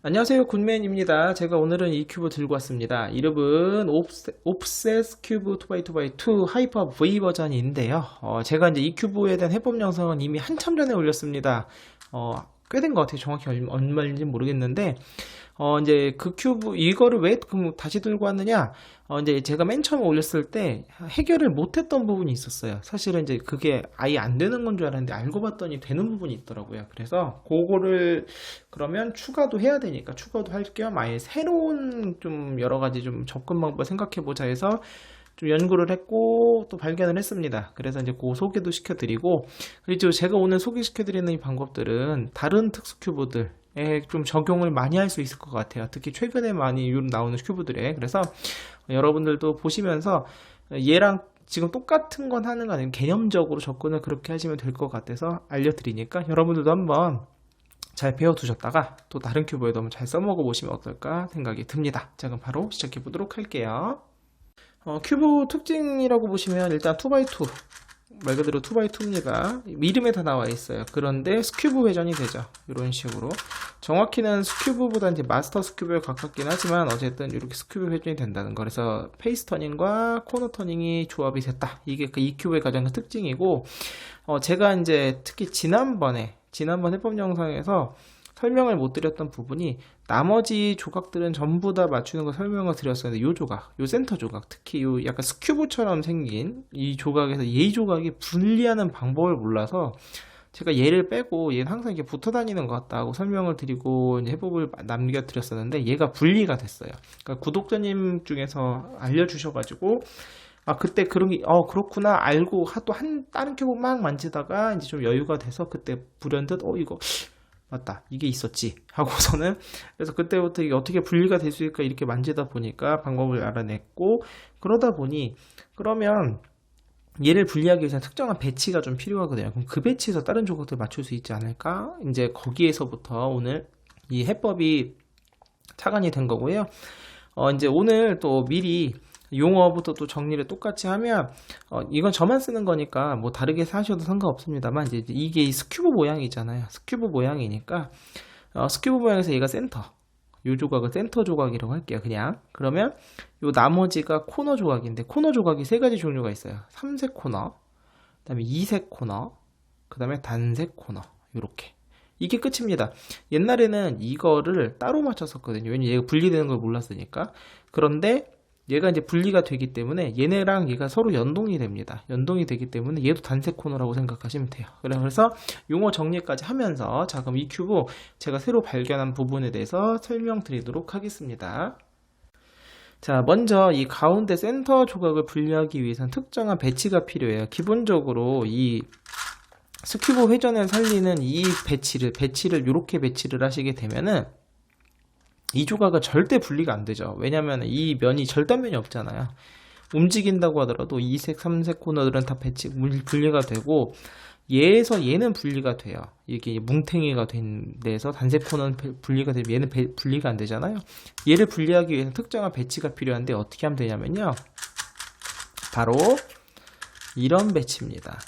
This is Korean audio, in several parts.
안녕하세요, 굿맨입니다. 제가 오늘은 이 큐브 들고 왔습니다. 이름은 옵셋 큐브 2x2x2 하이퍼 V 버전인데요. 제가 이제 이 큐브에 대한 해법 영상은 이미 한참 전에 올렸습니다. 꽤 된 것 같아요. 정확히 얼마인지 모르겠는데, 이제 그 큐브, 이거를 왜 다시 들고 왔느냐? 이제 제가 맨 처음에 올렸을 때 해결을 못했던 부분이 있었어요. 사실은 이제 그게 아예 안 되는 건 줄 알았는데 알고 봤더니 되는 부분이 있더라고요. 그래서 그거를 그러면 추가도 해야 되니까 추가도 할 겸 아예 새로운 좀 여러 가지 좀 접근 방법을 생각해 보자 해서 좀 연구를 했고 또 발견을 했습니다. 그래서 이제 그 소개도 시켜드리고, 그리고 제가 오늘 소개시켜드리는 이 방법들은 다른 특수 큐브들 좀 적용을 많이 할 수 있을 것 같아요. 특히 최근에 많이 나오는 큐브들에. 그래서 여러분들도 보시면서 얘랑 지금 똑같은 건 하는 거 아니면 개념적으로 접근을 그렇게 하시면 될 것 같아서 알려드리니까 여러분들도 한번 잘 배워두셨다가 또 다른 큐브에도 한번 잘 써먹어 보시면 어떨까 생각이 듭니다. 자, 그럼 바로 시작해 보도록 할게요. 큐브 특징이라고 보시면 일단 2x2 말 그대로 2x2입니다. 이름에 다 나와 있어요. 그런데 스큐브 회전이 되죠. 이런 식으로. 정확히는 스큐브보다 이제 마스터 스큐브에 가깝긴 하지만 어쨌든 이렇게 스큐브 회전이 된다는 거. 그래서 페이스 터닝과 코너 터닝이 조합이 됐다. 이게 그 이 큐브의 가장 큰 특징이고, 제가 이제 특히 지난번 해법 영상에서 설명을 못 드렸던 부분이 나머지 조각들은 전부 다 맞추는 거 설명을 드렸었는데 요 조각, 요 센터 조각, 특히 요 약간 스큐브처럼 생긴 이 조각에서 이 조각이 분리하는 방법을 몰라서 제가 얘를 빼고 얘는 항상 이렇게 붙어 다니는 것 같다고 설명을 드리고 이제 해법을 남겨드렸었는데 얘가 분리가 됐어요. 그러니까 구독자님 중에서 알려주셔가지고 그때 그런 게, 그렇구나, 알고, 또 다른 큐브 막 만지다가, 이제 좀 여유가 돼서, 그때 불현듯, 이거, 맞다, 이게 있었지. 하고서는, 그래서 그때부터 이게 어떻게 분리가 될 수 있을까, 이렇게 만지다 보니까 방법을 알아냈고, 그러다 보니, 그러면, 얘를 분리하기 위해서 특정한 배치가 좀 필요하거든요. 그럼 그 배치에서 다른 조각들 맞출 수 있지 않을까? 이제 거기에서부터 오늘 이 해법이 착안이 된 거고요. 이제 오늘 또 미리 용어부터 또 정리를 똑같이 하면 이건 저만 쓰는 거니까 뭐 다르게 하셔도 상관없습니다만 이제 이게 스큐브 모양이잖아요. 스큐브 모양이니까 스큐브 모양에서 얘가 센터, 요 조각은 센터 조각이라고 할게요. 그냥 그러면 요 나머지가 코너 조각인데 코너 조각이 세 가지 종류가 있어요. 삼색 코너, 그다음에 이색 코너, 그다음에 단색 코너. 요렇게 이게 끝입니다. 옛날에는 이거를 따로 맞췄었거든요. 왜냐면 얘가 분리되는 걸 몰랐으니까. 그런데 얘가 이제 분리가 되기 때문에 얘네랑 얘가 서로 연동이 됩니다. 연동이 되기 때문에 얘도 단색 코너라고 생각하시면 돼요. 그래서 용어 정리까지 하면서 자, 그럼 이 큐브 제가 새로 발견한 부분에 대해서 설명드리도록 하겠습니다. 자, 먼저 이 가운데 센터 조각을 분리하기 위해서는 특정한 배치가 필요해요. 기본적으로 이 스큐브 회전을 살리는 이 배치를 이렇게 배치를 하시게 되면은 이 조각은 절대 분리가 안 되죠. 왜냐면 이 면이 절단면이 없잖아요. 움직인다고 하더라도 2색, 3색 코너들은 다 분리가 되고 얘에서 얘는 분리가 돼요. 이게 뭉탱이가 된 데서 단색 코너는 분리가 되면 얘는 분리가 안 되잖아요. 얘를 분리하기 위해서 특정한 배치가 필요한데 어떻게 하면 되냐면요. 바로 이런 배치입니다.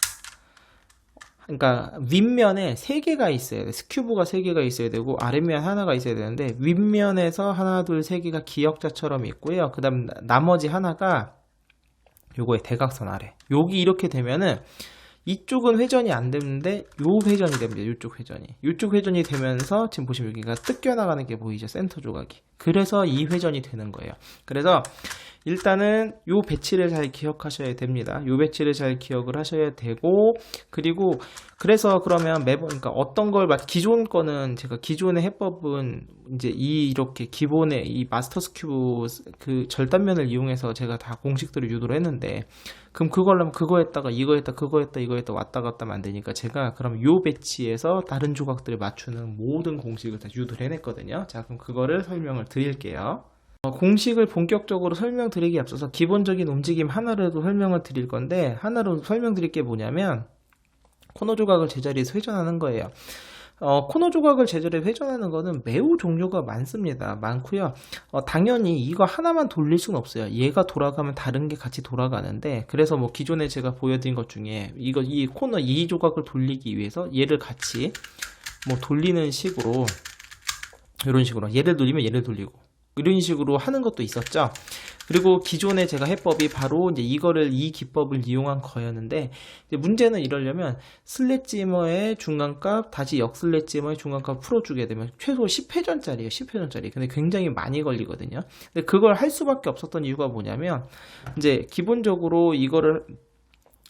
그러니까 윗면에 3개가 있어야 돼. 스큐브가 3개가 있어야 되고 아랫면 하나가 있어야 되는데 윗면에서 하나, 둘, 3개가 기역자처럼 있고요. 그 다음 나머지 하나가 요거의 대각선 아래. 여기 이렇게 되면은 이쪽은 회전이 안 되는데 요 회전이 됩니다. 요쪽 회전이 되면서 지금 보시면 여기가 뜯겨나가는 게 보이죠. 센터 조각이. 그래서 이 회전이 되는 거예요. 그래서 일단은 요 배치를 잘 기억하셔야 됩니다. 요 배치를 잘 기억을 하셔야 되고, 그리고 그래서 그러면 매번 그러니까 어떤 걸 기존 거는 제가 기존의 해법은 이제 이렇게 기본의 이 마스터 스큐브 그 절단면을 이용해서 제가 다 공식들을 유도를 했는데, 그럼 그걸 하면 그거 했다가 이거 했다 그거 했다 이거 했다 왔다 갔다 하면 안 되니까 제가 그럼 요 배치에서 다른 조각들을 맞추는 모든 공식을 다 유도를 해냈거든요. 자, 그럼 그거를 설명을 드릴게요. 공식을 본격적으로 설명드리기 앞서서 기본적인 움직임 하나라도 설명을 드릴 건데, 하나로 설명드릴 게 뭐냐면 코너 조각을 제자리에서 회전하는 거예요. 코너 조각을 제자리에 회전하는 거는 매우 종류가 많고요. 당연히 이거 하나만 돌릴 수는 없어요. 얘가 돌아가면 다른 게 같이 돌아가는데, 그래서 뭐 기존에 제가 보여드린 것 중에 이 코너 이 조각을 돌리기 위해서 얘를 같이 뭐 돌리는 식으로 이런 식으로 얘를 돌리면 얘를 돌리고 이런 식으로 하는 것도 있었죠. 그리고 기존에 제가 해법이 바로 이제 이 기법을 이용한 거였는데, 이제 문제는 이러려면 슬랫지머의 중간값 다시 역슬랫지머의 중간값 풀어주게 되면 최소 10회전짜리예요. 10회전짜리. 근데 굉장히 많이 걸리거든요. 근데 그걸 할 수밖에 없었던 이유가 뭐냐면, 이제 기본적으로 이거를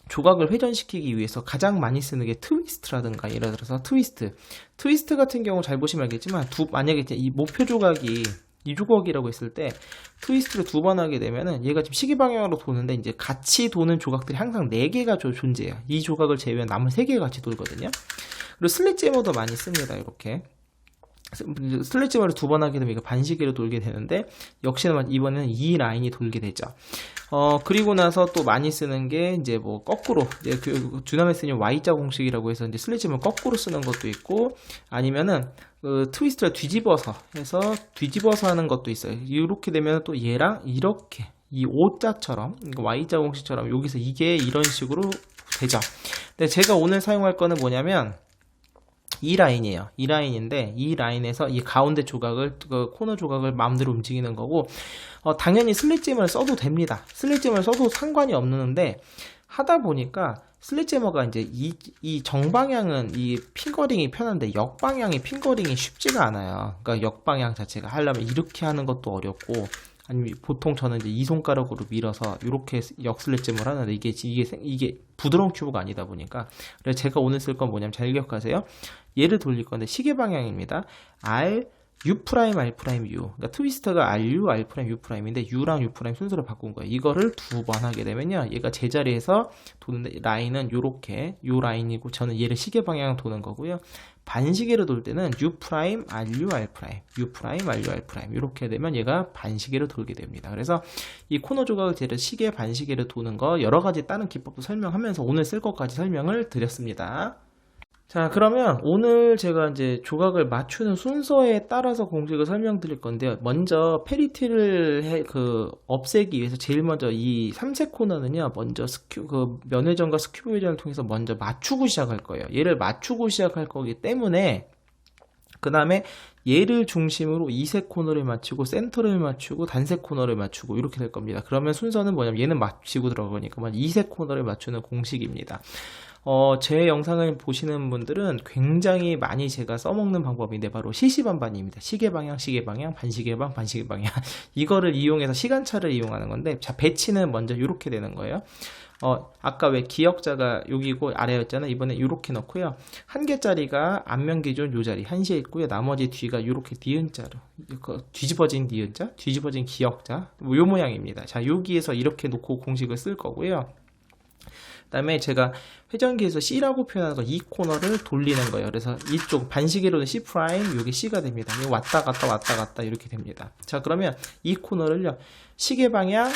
조각을 회전시키기 위해서 가장 많이 쓰는 게 트위스트라든가, 예를 들어서 트위스트 같은 경우 잘 보시면 알겠지만, 만약에 이제 이 목표 조각이 이 조각이라고 했을 때 트위스트를 2번 하게 되면은 얘가 지금 시계 방향으로 도는데, 이제 같이 도는 조각들이 항상 4개가 존재해요. 이 조각을 제외한 나머지 3개가 같이 돌거든요. 그리고 슬릿제머도 많이 씁니다. 이렇게 슬릿제머를 2번 하게 되면 이거 반시계로 돌게 되는데, 역시나 이번에는 이 라인이 돌게 되죠. 그리고 나서 또 많이 쓰는 게 이제 뭐 거꾸로, 이제 그 듀나메스님 Y자 공식이라고 해서 이제 슬릿제머 거꾸로 쓰는 것도 있고, 아니면은 그 트위스트를 뒤집어서 해서 하는 것도 있어요. 이렇게 되면 또 얘랑 이렇게 이 O자처럼 Y자 공식처럼 여기서 이게 이런 식으로 되죠. 근데 제가 오늘 사용할 거는 뭐냐면 이 라인이에요. 이 라인인데, 이 라인에서 이 가운데 조각을, 그 코너 조각을 마음대로 움직이는 거고, 당연히 슬릿제머를 써도 됩니다. 슬릿제머를 써도 상관이 없는데, 하다 보니까 슬릿제머가 이제 이 정방향은 이 핑거링이 편한데 역방향이 핑거링이 쉽지가 않아요. 그러니까 역방향 자체가 하려면 이렇게 하는 것도 어렵고, 아니면 보통 저는 이제 이 손가락으로 밀어서 이렇게 역슬릿제머를 하는데 이게 부드러운 큐브가 아니다 보니까, 그래서 제가 오늘 쓸 건 뭐냐면 잘 기억하세요. 얘를 돌릴 건데 시계 방향입니다. R U 프라임 R 프라임 U. 그러니까 트위스터가 RU R 프라임 U 프라임인데 U랑 U 프라임 순서를 바꾼 거예요. 이거를 2번 하게 되면요, 얘가 제자리에서 도는데 라인은 요렇게 요 라인이고, 저는 얘를 시계 방향 도는 거고요. 반시계로 돌 때는 U 프라임 RU R 프라임 U 프라임 RU R 프라임 이렇게 되면 얘가 반시계로 돌게 됩니다. 그래서 이 코너 조각을 제를 시계 반시계로 도는 거 여러 가지 다른 기법도 설명하면서 오늘 쓸 것까지 설명을 드렸습니다. 자, 그러면 오늘 제가 이제 조각을 맞추는 순서에 따라서 공식을 설명드릴 건데요. 먼저 페리티를 없애기 위해서 제일 먼저 이 3색 코너는요, 먼저 면회전과 스큐브 회전을 통해서 먼저 맞추고 시작할 거예요. 얘를 맞추고 시작할 거기 때문에, 그 다음에 얘를 중심으로 2색 코너를 맞추고 센터를 맞추고 단색 코너를 맞추고 이렇게 될 겁니다. 그러면 순서는 뭐냐면 얘는 맞추고 들어가니까 2색 코너를 맞추는 공식입니다. 제 영상을 보시는 분들은 굉장히 많이 제가 써먹는 방법인데 바로 시시반반입니다. 시계방향, 시계방향, 반시계방, 반시계방향 이거를 이용해서 시간차를 이용하는 건데, 자, 배치는 먼저 이렇게 되는 거예요. 아까 왜 기역자가 여기고 아래였잖아요. 이번에 이렇게 넣고요. 한 개짜리가 앞면 기준 요 자리 한시에 있고요. 나머지 뒤가 이렇게 니은자로, 뒤집어진 니은자, 뒤집어진 기역자, 요 모양입니다. 자, 여기에서 이렇게 놓고 공식을 쓸 거고요. 그 다음에 제가 회전기에서 C라고 표현한 이 코너를 돌리는 거예요. 그래서 이쪽 반시계로는 C 프라임, 여기 C가 됩니다. 왔다 갔다 이렇게 됩니다. 자, 그러면 이 코너를요, 시계 방향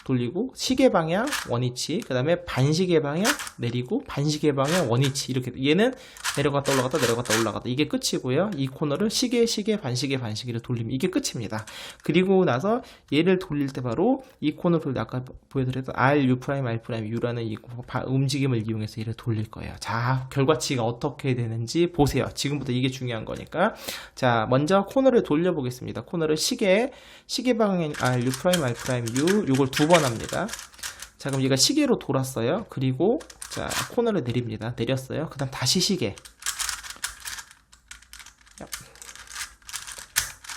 돌리고 시계 방향 원위치, 그 다음에 반시계 방향 내리고 반시계 방향 원위치, 이렇게 얘는 내려갔다 올라갔다 내려갔다 올라갔다, 이게 끝이고요. 이 코너를 시계 반시계로 돌리면 이게 끝입니다. 그리고 나서 얘를 돌릴 때 바로 이 코너 돌릴 때 아까 보여드렸던 R U 프라임 R 프라임 U라는 이 움직임을 이용해서 얘를 돌릴 거예요. 자, 결과치가 어떻게 되는지 보세요. 지금부터 이게 중요한 거니까. 자, 먼저 코너를 돌려보겠습니다. 코너를 시계 방향 R U 프라임 R 프라임 U, 요걸 2번 합니다. 자, 그럼 얘가 시계로 돌았어요. 그리고 자, 코너를 내립니다. 내렸어요. 그 다음 다시 시계,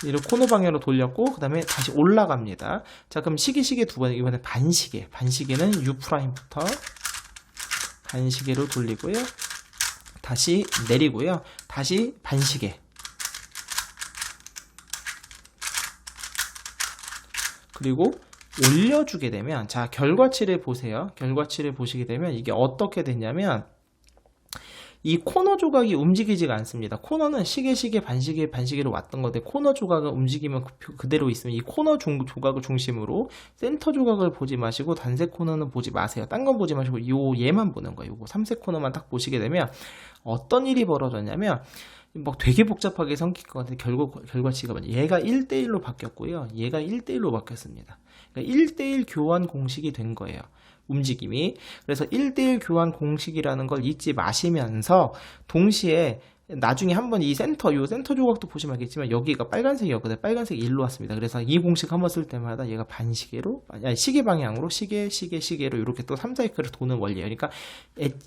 이를 코너 방향으로 돌렸고, 그 다음에 다시 올라갑니다. 자, 그럼 시계 2번, 이번에 반시계는 U 프라임부터 반시계로 돌리고요. 다시 내리고요. 다시 반시계, 그리고 올려주게 되면, 자, 결과치를 보세요. 결과치를 보시게 되면 이게 어떻게 됐냐면, 이 코너 조각이 움직이지가 않습니다. 코너는 시계 반시계로 왔던 건데, 코너 조각을 움직이면 그대로 있으면 이 코너 조각을 중심으로 센터 조각을 보지 마시고 단색 코너는 보지 마세요. 딴 건 보지 마시고 얘만 보는 거예요. 요거 3색 코너만 딱 보시게 되면 어떤 일이 벌어졌냐면, 뭐 되게 복잡하게 생길 것 같은데 결과치가 얘가 1대1로 바뀌었고요. 얘가 1대1로 바뀌었습니다. 그러니까 1대1 교환 공식이 된 거예요. 움직임이. 그래서 1대1 교환 공식이라는 걸 잊지 마시면서 동시에 나중에 한번 이 요 센터 조각도 보시면 알겠지만 여기가 빨간색이었거든요. 빨간색이 일로 왔습니다. 그래서 이 공식 한번 쓸 때마다 얘가 반시계로, 아니 시계 방향으로 시계로 이렇게 또 3사이클을 도는 원리예요. 그러니까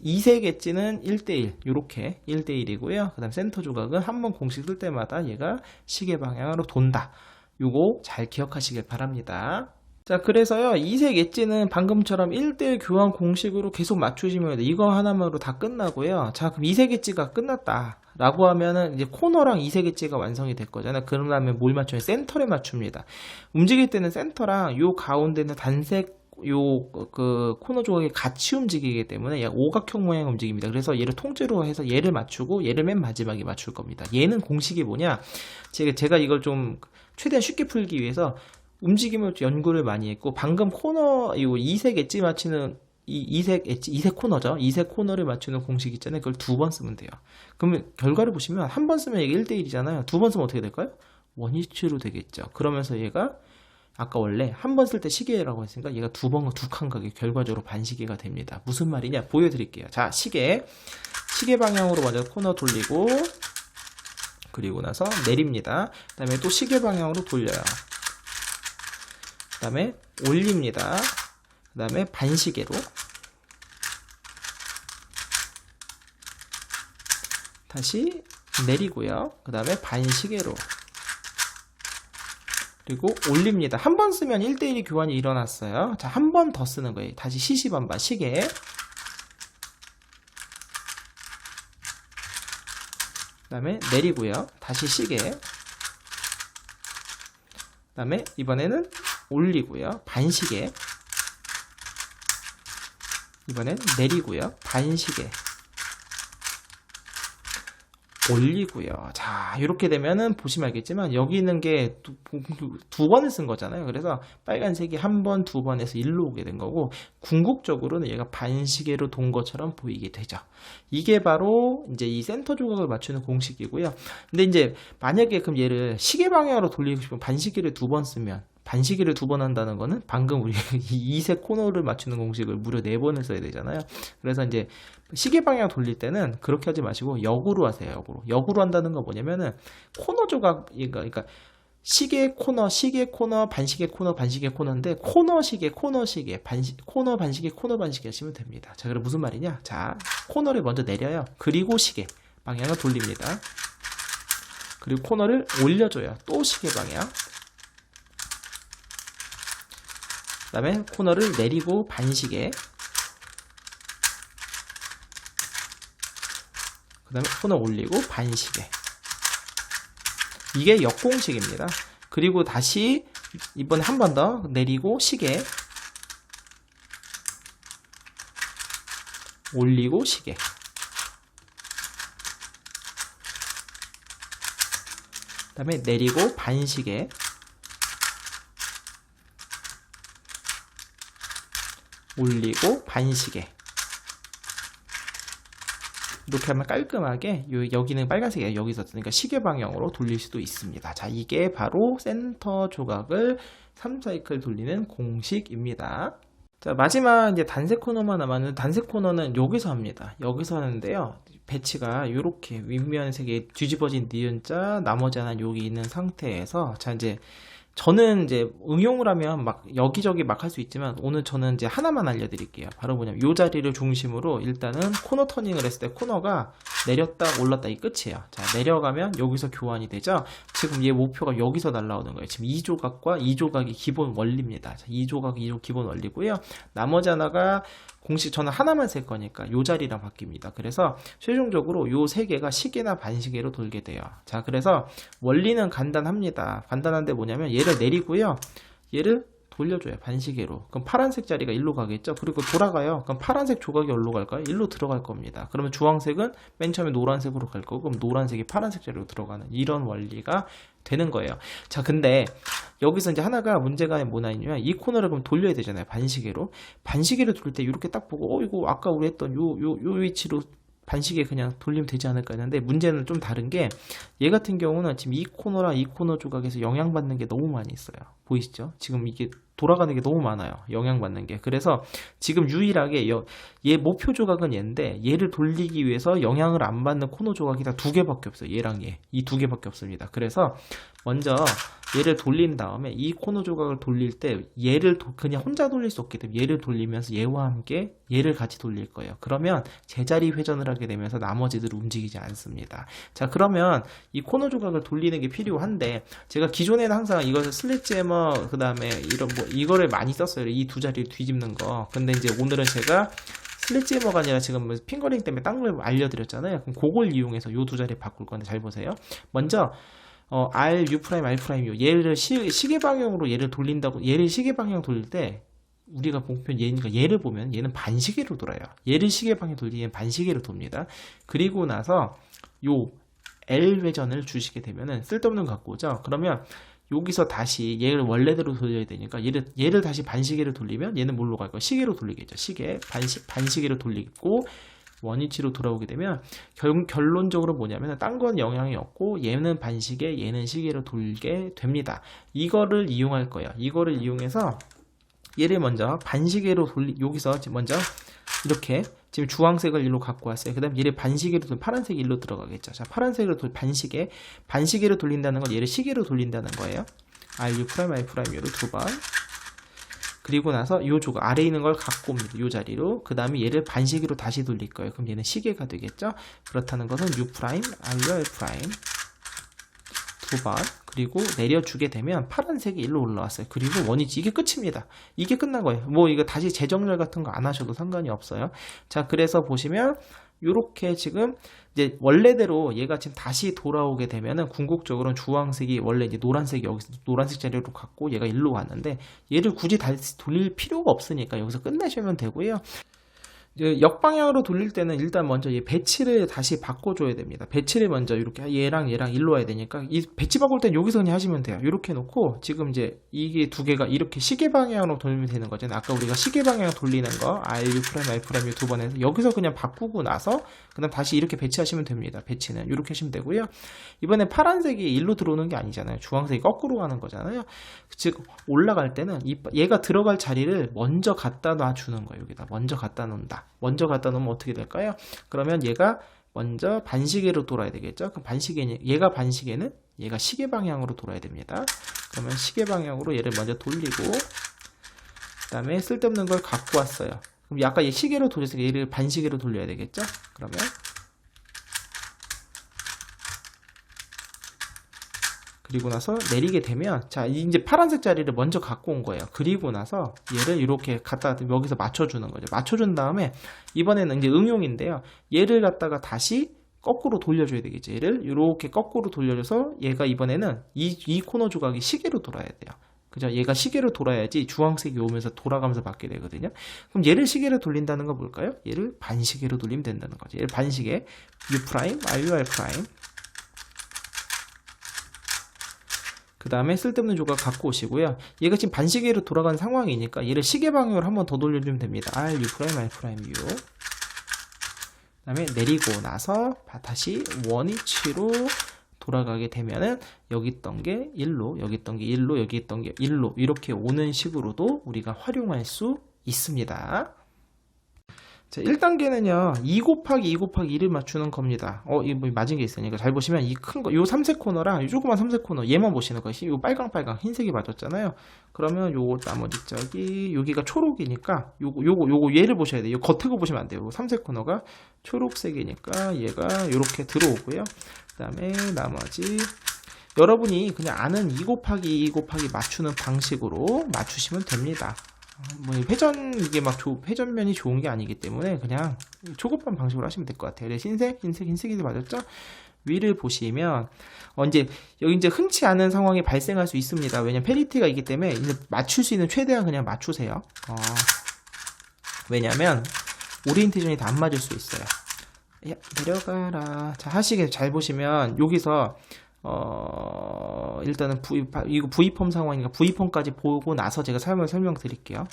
이색 엣지는 1대1 이렇게 1대1이고요. 그 다음 센터 조각은 한번 공식 쓸 때마다 얘가 시계 방향으로 돈다. 요거 잘 기억하시길 바랍니다. 자, 그래서요, 이색 엣지는 방금처럼 1대1 교환 공식으로 계속 맞추시면 돼요. 이거 하나만으로 다 끝나고요. 자, 그럼 이색 엣지가 끝났다 라고 하면은 이제 코너랑 이색 엣지가 완성이 될 거잖아요. 그러면 뭘 맞춰요? 센터를 맞춥니다. 움직일 때는 센터랑 요 가운데는 단색 그 코너 조각이 같이 움직이기 때문에 약 오각형 모양의 움직입니다. 그래서 얘를 통째로 해서 얘를 맞추고 얘를 맨 마지막에 맞출 겁니다. 얘는 공식이 뭐냐? 제가 이걸 좀 최대한 쉽게 풀기 위해서 움직임을 연구를 많이 했고, 방금 코너 이색 엣지 맞추는 이색 코너죠. 이색 코너를 맞추는 공식 있잖아요. 그걸 2번 쓰면 돼요. 그러면 결과를 보시면 한 번 쓰면 이게 1대1이잖아요. 2번 쓰면 어떻게 될까요? 원위치로 되겠죠. 그러면서 얘가 아까 원래 한 번 쓸 때 시계라고 했으니까 얘가 두 칸 가게 결과적으로 반시계가 됩니다. 무슨 말이냐 보여드릴게요. 자, 시계 방향으로 먼저 코너 돌리고, 그리고 나서 내립니다. 그 다음에 또 시계 방향으로 돌려요. 그 다음에 올립니다. 그 다음에 반시계로, 다시 내리고요. 그 다음에 반시계로, 그리고 올립니다. 한 번 쓰면 1대1 교환이 일어났어요. 자, 한 번 더 쓰는 거예요. 다시 시시반반 시계, 그 다음에 내리고요. 다시 시계, 그 다음에 이번에는 올리고요. 반시계, 이번엔 내리고요. 반시계, 올리고요. 자, 이렇게 되면은 보시면 알겠지만 여기 있는 게 두 번을 쓴 거잖아요. 그래서 빨간색이 한 번, 두 번에서 일로 오게 된 거고, 궁극적으로는 얘가 반시계로 돈 것처럼 보이게 되죠. 이게 바로 이제 이 센터 조각을 맞추는 공식이고요. 근데 이제 만약에 그럼 얘를 시계 방향으로 돌리고 싶으면 반시계를 2번 쓰면, 반시계를 2번 한다는 거는 방금 우리 이색 코너를 맞추는 공식을 무려 4번을 써야 되잖아요. 그래서 이제 시계 방향 돌릴 때는 그렇게 하지 마시고 역으로 하세요. 역으로 한다는 건 뭐냐면은 코너 조각, 그러니까 시계 코너, 반시계 코너, 반시계 코너인데 코너 시계, 코너 반시계, 코너 반시계 하시면 됩니다. 자, 그럼 무슨 말이냐? 자, 코너를 먼저 내려요. 그리고 시계 방향을 돌립니다. 그리고 코너를 올려줘요. 또 시계 방향. 그 다음에 코너를 내리고 반시계, 그 다음에 코너 올리고 반시계. 이게 역공식입니다. 그리고 다시 이번에 한 번 더 내리고 시계, 올리고 시계, 그 다음에 내리고 반시계, 올리고 반시계. 이렇게 하면 깔끔하게 여기는 빨간색이에요. 여기서 그러니까 시계 방향으로 돌릴 수도 있습니다. 자, 이게 바로 센터 조각을 3사이클 돌리는 공식입니다. 자, 마지막 이제 단색 코너만 남았는데, 단색 코너는 여기서 합니다. 여기서 하는데요. 배치가 이렇게 윗면색이 뒤집어진 니은자, 나머지 하나 여기 있는 상태에서, 자, 이제 저는 이제 응용을 하면 막 여기저기 막 할 수 있지만 오늘 저는 이제 하나만 알려드릴게요. 바로 뭐냐면 이 자리를 중심으로 일단은 코너 터닝을 했을 때 코너가 내렸다 올랐다 이 끝이에요. 자, 내려가면 여기서 교환이 되죠. 지금 얘 목표가 여기서 날라오는 거예요. 지금 이 조각과 이 조각이 기본 원리입니다. 자, 이 조각, 이 조각 기본 원리고요. 나머지 하나가 공식 저는 하나만 쓸 거니까 요 자리랑 바뀝니다. 그래서 최종적으로 요 세 개가 시계나 반시계로 돌게 돼요. 자, 그래서 원리는 간단합니다. 간단한데 뭐냐면 얘를 내리고요. 얘를 돌려줘요. 반시계로. 그럼 파란색 자리가 일로 가겠죠. 그리고 돌아가요. 그럼 파란색 조각이 어디로 갈까요? 일로 들어갈 겁니다. 그러면 주황색은 맨 처음에 노란색으로 갈 거고, 그럼 노란색이 파란색 자리로 들어가는 이런 원리가 되는 거예요. 자, 근데 여기서 이제 하나가 문제가 뭐나 있냐면 이 코너를 그럼 돌려야 되잖아요. 반시계를 돌릴 때 이렇게 딱 보고 이거 아까 우리 했던 요 위치로 반시계 그냥 돌리면 되지 않을까 했는데, 문제는 좀 다른 게 얘 같은 경우는 지금 이 코너랑 이 코너 조각에서 영향받는 게 너무 많이 있어요. 보이시죠? 지금 이게 돌아가는 게 너무 많아요. 영향받는 게. 그래서 지금 유일하게 얘 목표 조각은 얘인데 얘를 돌리기 위해서 영향을 안 받는 코너 조각이 다 두 개밖에 없어요. 얘랑 얘. 이 두 개밖에 없습니다. 그래서 먼저 얘를 돌린 다음에 이 코너 조각을 돌릴 때 얘를 그냥 혼자 돌릴 수 없기 때문에 얘를 돌리면서 얘와 함께 얘를 같이 돌릴 거예요. 그러면 제자리 회전을 하게 되면서 나머지들을 움직이지 않습니다. 자, 그러면 이 코너 조각을 돌리는 게 필요한데 제가 기존에는 항상 이것을 슬릿제머 그 다음에 이런 뭐 이거를 많이 썼어요. 이 두 자리를 뒤집는 거. 근데 이제 오늘은 제가 슬릿제머가 아니라 지금 핑거링 때문에 딴 걸 알려드렸잖아요. 그럼 그걸 이용해서 이 두 자리 바꿀 건데 잘 보세요. 먼저 R, U 프라임, R 프라임, U 얘를 시계 방향으로 얘를 돌린다고 얘를 시계 방향 돌릴 때 우리가 보면 얘를 보면 얘는 반시계로 돌아요. 얘를 시계 방향 돌리면 얘는 반시계로 돕니다. 그리고 나서 요 L 회전을 주시게 되면은 쓸데없는 거 갖고 오죠. 그러면 여기서 다시 얘를 원래대로 돌려야 되니까 얘를 다시 반시계로 돌리면 얘는 뭘로 갈까요? 시계로 돌리겠죠. 시계 반시계로 돌리고 원위치로 돌아오게 되면 결론적으로 뭐냐면 딴 건 영향이 없고 얘는 반시계 얘는 시계로 돌게 됩니다. 이거를 이용할 거예요. 이거를 이용해서 얘를 먼저 반시계로 여기서 먼저 이렇게 지금 주황색을 일로 갖고 왔어요. 그 다음 얘를 반시계로 파란색이 일로 들어가겠죠. 자, 파란색으로 반시계로 돌린다는 건 얘를 시계로 돌린다는 거예요. RU 프라임, R 프라임 U를 두 번. 그리고 나서 이 조각 아래에 있는 걸 갖고 옵니다. 이 자리로. 그 다음에 얘를 반시계로 다시 돌릴 거예요. 그럼 얘는 시계가 되겠죠. 그렇다는 것은 U 프라임, R 프라임 두 번. 그리고 내려주게 되면 파란색이 일로 올라왔어요. 그리고 원위치 이게 끝입니다. 이게 끝난 거예요. 뭐 이거 다시 재정렬 같은 거 안 하셔도 상관이 없어요. 자, 그래서 보시면 요렇게 지금 이제 원래대로 얘가 지금 다시 돌아오게 되면은 궁극적으로는 주황색이 원래 이제 노란색이 여기서 노란색 자리로 갔고 얘가 일로 왔는데 얘를 굳이 다시 돌릴 필요가 없으니까 여기서 끝내시면 되고요. 역방향으로 돌릴 때는 일단 먼저 얘 배치를 다시 바꿔줘야 됩니다. 배치를 먼저 이렇게 얘랑 일로 와야 되니까 이 배치 바꿀 땐 여기서 그냥 하시면 돼요. 이렇게 놓고 지금 이제 이게 두 개가 이렇게 시계 방향으로 돌리면 되는 거잖아요. 아까 우리가 시계 방향 돌리는 거 RU 프라임, R 프라임 두 번 해서 여기서 그냥 바꾸고 나서 그다음 다시 이렇게 배치하시면 됩니다. 배치는 이렇게 하시면 되고요. 이번에 파란색이 일로 들어오는 게 아니잖아요. 주황색이 거꾸로 가는 거잖아요. 즉 올라갈 때는 얘가 들어갈 자리를 먼저 갖다 놔주는 거예요. 여기다 먼저 갖다 놓는다. 먼저 갖다 놓으면 어떻게 될까요? 그러면 얘가 먼저 반시계로 돌아야 되겠죠? 그럼 얘가 반시계는 얘가 시계 방향으로 돌아야 됩니다. 그러면 시계 방향으로 얘를 먼저 돌리고 그 다음에 쓸데없는 걸 갖고 왔어요. 그럼 아까 얘 시계로 돌렸으니까 얘를 반시계로 돌려야 되겠죠? 그러면 그리고 나서 내리게 되면 자 이제 파란색 자리를 먼저 갖고 온 거예요. 그리고 나서 얘를 이렇게 갖다 여기서 맞춰주는 거죠. 맞춰준 다음에 이번에는 이제 응용인데요. 얘를 갖다가 다시 거꾸로 돌려줘야 되겠죠. 얘를 이렇게 거꾸로 돌려줘서 얘가 이번에는 이 코너 조각이 시계로 돌아야 돼요. 그죠? 얘가 시계로 돌아야지 주황색이 오면서 돌아가면서 받게 되거든요. 그럼 얘를 시계로 돌린다는 건 뭘까요? 얘를 반시계로 돌리면 된다는 거죠. 얘를 반시계 U 프라임, RUR 프라임 그 다음에 쓸데없는 조각 갖고 오시고요. 얘가 지금 반시계로 돌아가는 상황이니까 얘를 시계 방향으로 한 번 더 돌려주면 됩니다. R, U 프라임, R 프라임, U. 그 다음에 내리고 나서 다시 원위치로 돌아가게 되면은 여기 있던 게 1로, 여기 있던 게 1로, 여기 있던 게 1로 이렇게 오는 식으로도 우리가 활용할 수 있습니다. 자, 1단계는요, 2 곱하기 2 곱하기 1을 맞추는 겁니다. 이거 뭐 맞은 게 있으니까 잘 보시면 이 큰 거, 요 삼색 코너랑 요 조그만 삼색 코너, 얘만 보시는 것이 요 빨강 흰색이 맞았잖아요. 그러면 요거 나머지 여기가 초록이니까 요거 얘를 보셔야 돼요. 요 겉에 거 보시면 안 돼요. 요 삼색 코너가 초록색이니까 얘가 요렇게 들어오고요. 그 다음에 나머지 여러분이 그냥 아는 2 곱하기 2 곱하기 맞추는 방식으로 맞추시면 됩니다. 뭐 이게 막 회전면이 좋은 게 아니기 때문에 그냥 초급반 방식으로 하시면 될 것 같아요. 흰색이 맞았죠? 위를 보시면 여기 이제 흔치 않은 상황이 발생할 수 있습니다. 왜냐면 페리티가 있기 때문에 이제 맞출 수 있는 최대한 그냥 맞추세요. 왜냐면 오리엔테이션이 다 안 맞을 수 있어요. 야, 내려가라. 자, 하시게 잘 보시면 여기서 일단은 이거 V폼 상황이니까 V폼까지 보고 나서 제가 설명드릴게요.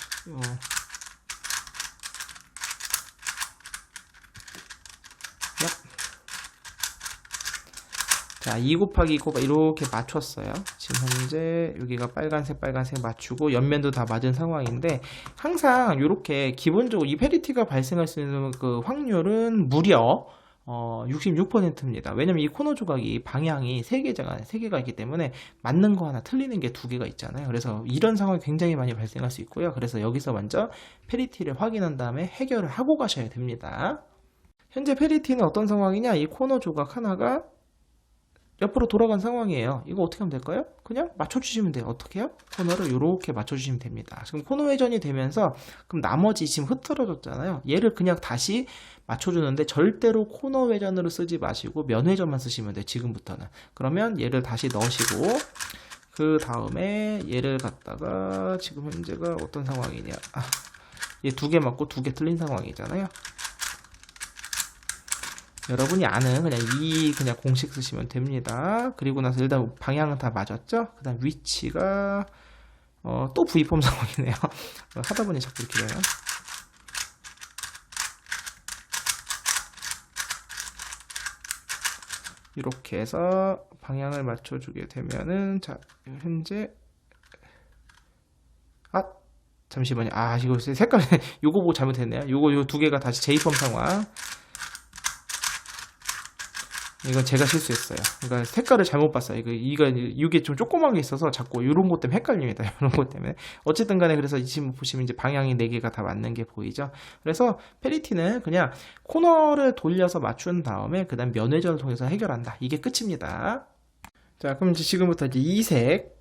자, 2 곱하기 2 곱하기 이렇게 맞췄어요. 지금 지금 현재 여기가 빨간색 맞추고 옆면도 다 맞은 상황인데, 항상 이렇게 기본적으로 이 페리티가 발생할 수 있는 그 확률은 무려 66%입니다. 왜냐면 이 코너 조각이 방향이 3개가 있기 때문에 맞는 거 하나 틀리는 게 2개가 있잖아요. 그래서 이런 상황이 굉장히 많이 발생할 수 있고요. 그래서 여기서 먼저 페리티를 확인한 다음에 해결을 하고 가셔야 됩니다. 현재 페리티는 어떤 상황이냐, 이 코너 조각 하나가 옆으로 돌아간 상황이에요. 이거 어떻게 하면 될까요? 그냥 맞춰주시면 돼요. 어떻게 해요? 코너를 이렇게 맞춰주시면 됩니다. 지금 코너 회전이 되면서 그럼 나머지 지금 흐트러졌잖아요. 얘를 그냥 다시 맞춰주는데 절대로 코너 회전으로 쓰지 마시고 면 회전만 쓰시면 돼요. 지금부터는. 그러면 얘를 다시 넣으시고 그 다음에 얘를 갖다가 지금 현재가 어떤 상황이냐, 얘 2개 맞고 2개 틀린 상황이잖아요. 여러분이 아는 그냥 공식 쓰시면 됩니다. 그리고 나서 일단 방향은 다 맞았죠? 그 다음 위치가 또 V폼 상황이네요. 하다 보니 자꾸 이렇게 돼요. 이렇게 해서 방향을 맞춰주게 되면은, 자, 현재 잠시만요. 이거 색깔 요거 보고 잘못했네요. 요 2개가 다시 J폼 상황. 이건 제가 실수했어요. 그러니까 색깔을 잘못 봤어요. 이게 좀 조그만 게 있어서 자꾸 이런 것 때문에 헷갈립니다. 이런 것 때문에. 어쨌든 간에 그래서 지금 보시면 이제 방향이 4개가 다 맞는 게 보이죠. 그래서 페리티는 그냥 코너를 돌려서 맞춘 다음에 그 다음 면회전을 통해서 해결한다. 이게 끝입니다. 자, 그럼 이제 지금부터 이제 이색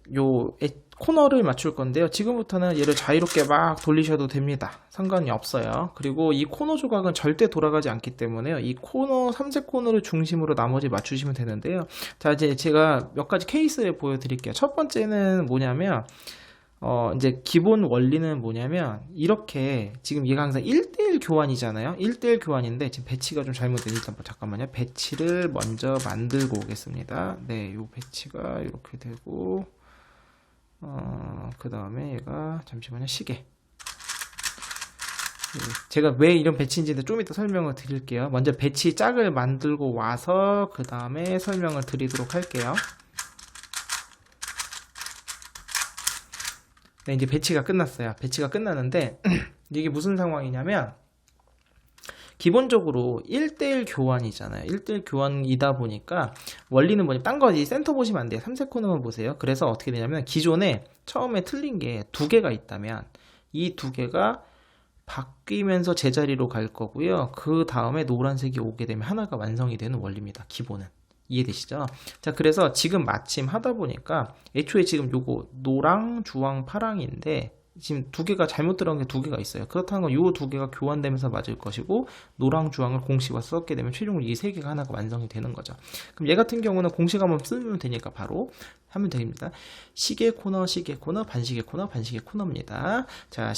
코너를 맞출 건데요. 지금부터는 얘를 자유롭게 막 돌리셔도 됩니다. 상관이 없어요. 그리고 이 코너 조각은 절대 돌아가지 않기 때문에요. 이 코너, 삼색 코너를 중심으로 나머지 맞추시면 되는데요. 자, 이제 제가 몇 가지 케이스를 보여드릴게요. 첫 번째는 뭐냐면, 이제 기본 원리는 뭐냐면, 이렇게 지금 얘가 항상 1대1 교환이잖아요. 1대1 교환인데 지금 배치가 좀 잘못된, 일단 잠깐만요. 배치를 먼저 만들고 오겠습니다. 네, 요 배치가 이렇게 되고, 그 다음에 얘가, 잠시만요, 시계. 제가 왜 이런 배치인지는 좀 이따 설명을 드릴게요. 먼저 배치 짝을 만들고 와서 그 다음에 설명을 드리도록 할게요. 네, 이제 배치가 끝났어요. 배치가 끝났는데 이게 무슨 상황이냐면, 기본적으로 1대1 교환이잖아요. 1대1 교환이다 보니까 원리는 뭐냐면, 딴 거 센터 보시면 안 돼요. 삼색 코너만 보세요. 그래서 어떻게 되냐면, 기존에 처음에 틀린 게 2개가 있다면 이 2개가 바뀌면서 제자리로 갈 거고요. 그 다음에 노란색이 오게 되면 하나가 완성이 되는 원리입니다. 기본은. 이해되시죠? 자, 그래서 지금 마침 하다 보니까 애초에 지금 요거 노랑, 주황, 파랑인데 지금 2개가 잘못 들어간 게 2개가 있어요. 그렇다는 건 요 2개가 교환되면서 맞을 것이고, 노랑, 주황을 공식화 썼게 되면 최종적으로 이 3개가 하나가 완성이 되는 거죠. 그럼 얘 같은 경우는 공식 한번 쓰면 되니까 바로 하면 됩니다. 시계 코너, 반시계 코너, 반시계 코너입니다. 자,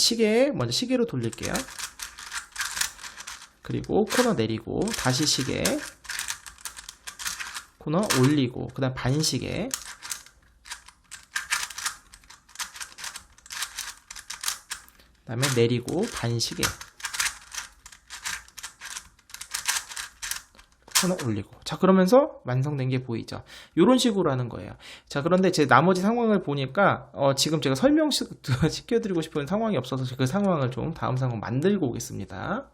먼저 시계로 돌릴게요. 그리고 코너 내리고, 다시 시계, 코너 올리고, 그 다음 반시계, 그 다음에 내리고 반시계, 코너 올리고. 자, 그러면서 완성된 게 보이죠. 이런 식으로 하는 거예요. 자, 그런데 제 나머지 상황을 보니까 지금 제가 설명시켜드리고 싶은 상황이 없어서 그 상황을 좀 다음 상황 만들고 오겠습니다.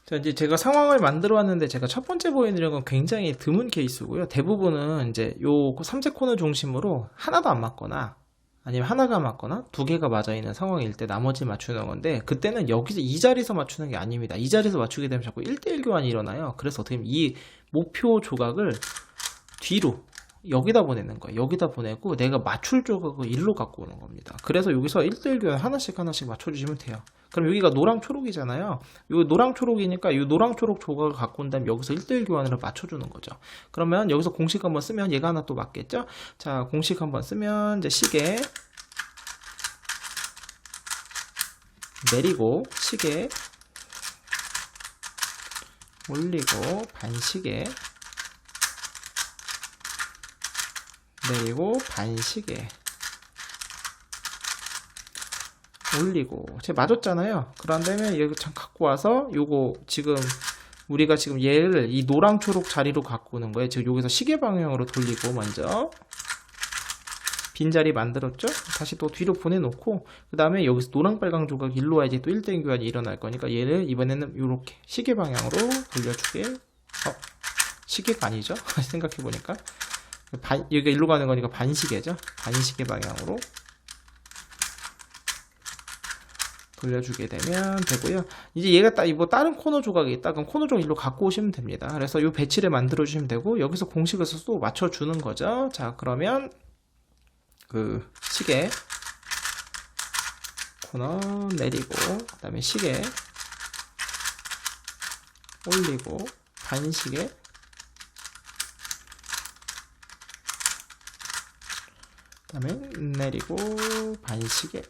자, 이제 제가 상황을 만들어 왔는데, 제가 첫 번째 보여드리는 건 굉장히 드문 케이스고요. 대부분은 이제 요 삼색 코너 중심으로 하나도 안 맞거나, 아니면 하나가 맞거나 2개가 맞아 있는 상황일 때 나머지 맞추는 건데, 그때는 여기서 이 자리에서 맞추는 게 아닙니다. 이 자리에서 맞추게 되면 자꾸 1대1 교환이 일어나요. 그래서 어떻게 보면 이 목표 조각을 뒤로 여기다 보내는 거예요. 여기다 보내고 내가 맞출 조각을 일로 갖고 오는 겁니다. 그래서 여기서 1대1 교환 하나씩 맞춰주시면 돼요. 그럼 여기가 노랑 초록이잖아요. 이 노랑 초록이니까 이 노랑 초록 조각을 갖고 온 다음에 여기서 1대1 교환으로 맞춰주는 거죠. 그러면 여기서 공식 한번 쓰면 얘가 하나 또 맞겠죠? 자, 공식 한번 쓰면 이제 시계 내리고, 시계 올리고, 반시계 내리고, 반시계 올리고. 제가 맞았잖아요. 그런 다음에 여기 참 갖고 와서 요거 우리가 지금 얘를 이 노랑 초록 자리로 갖고 오는 거예요. 지금 여기서 시계 방향으로 돌리고, 먼저 빈자리 만들었죠? 다시 또 뒤로 보내놓고 그 다음에 여기서 노랑빨강 조각 일로 와야지 또 1대1 교환이 일어날 거니까 얘를 이번에는 이렇게 시계 방향으로 돌려주게. 시계가 아니죠? 생각해보니까 여기가 일로 가는 거니까 반시계죠? 반시계 방향으로 돌려주게 되면 되고요. 이제 얘가 뭐 다른 코너 조각이 있다. 그럼 코너 조각 일로 갖고 오시면 됩니다. 그래서 이 배치를 만들어 주시면 되고 여기서 공식에서 또 맞춰주는 거죠. 자, 그러면 그 시계 코너 내리고 그 다음에 시계 올리고 반시계 그 다음에 내리고 반시계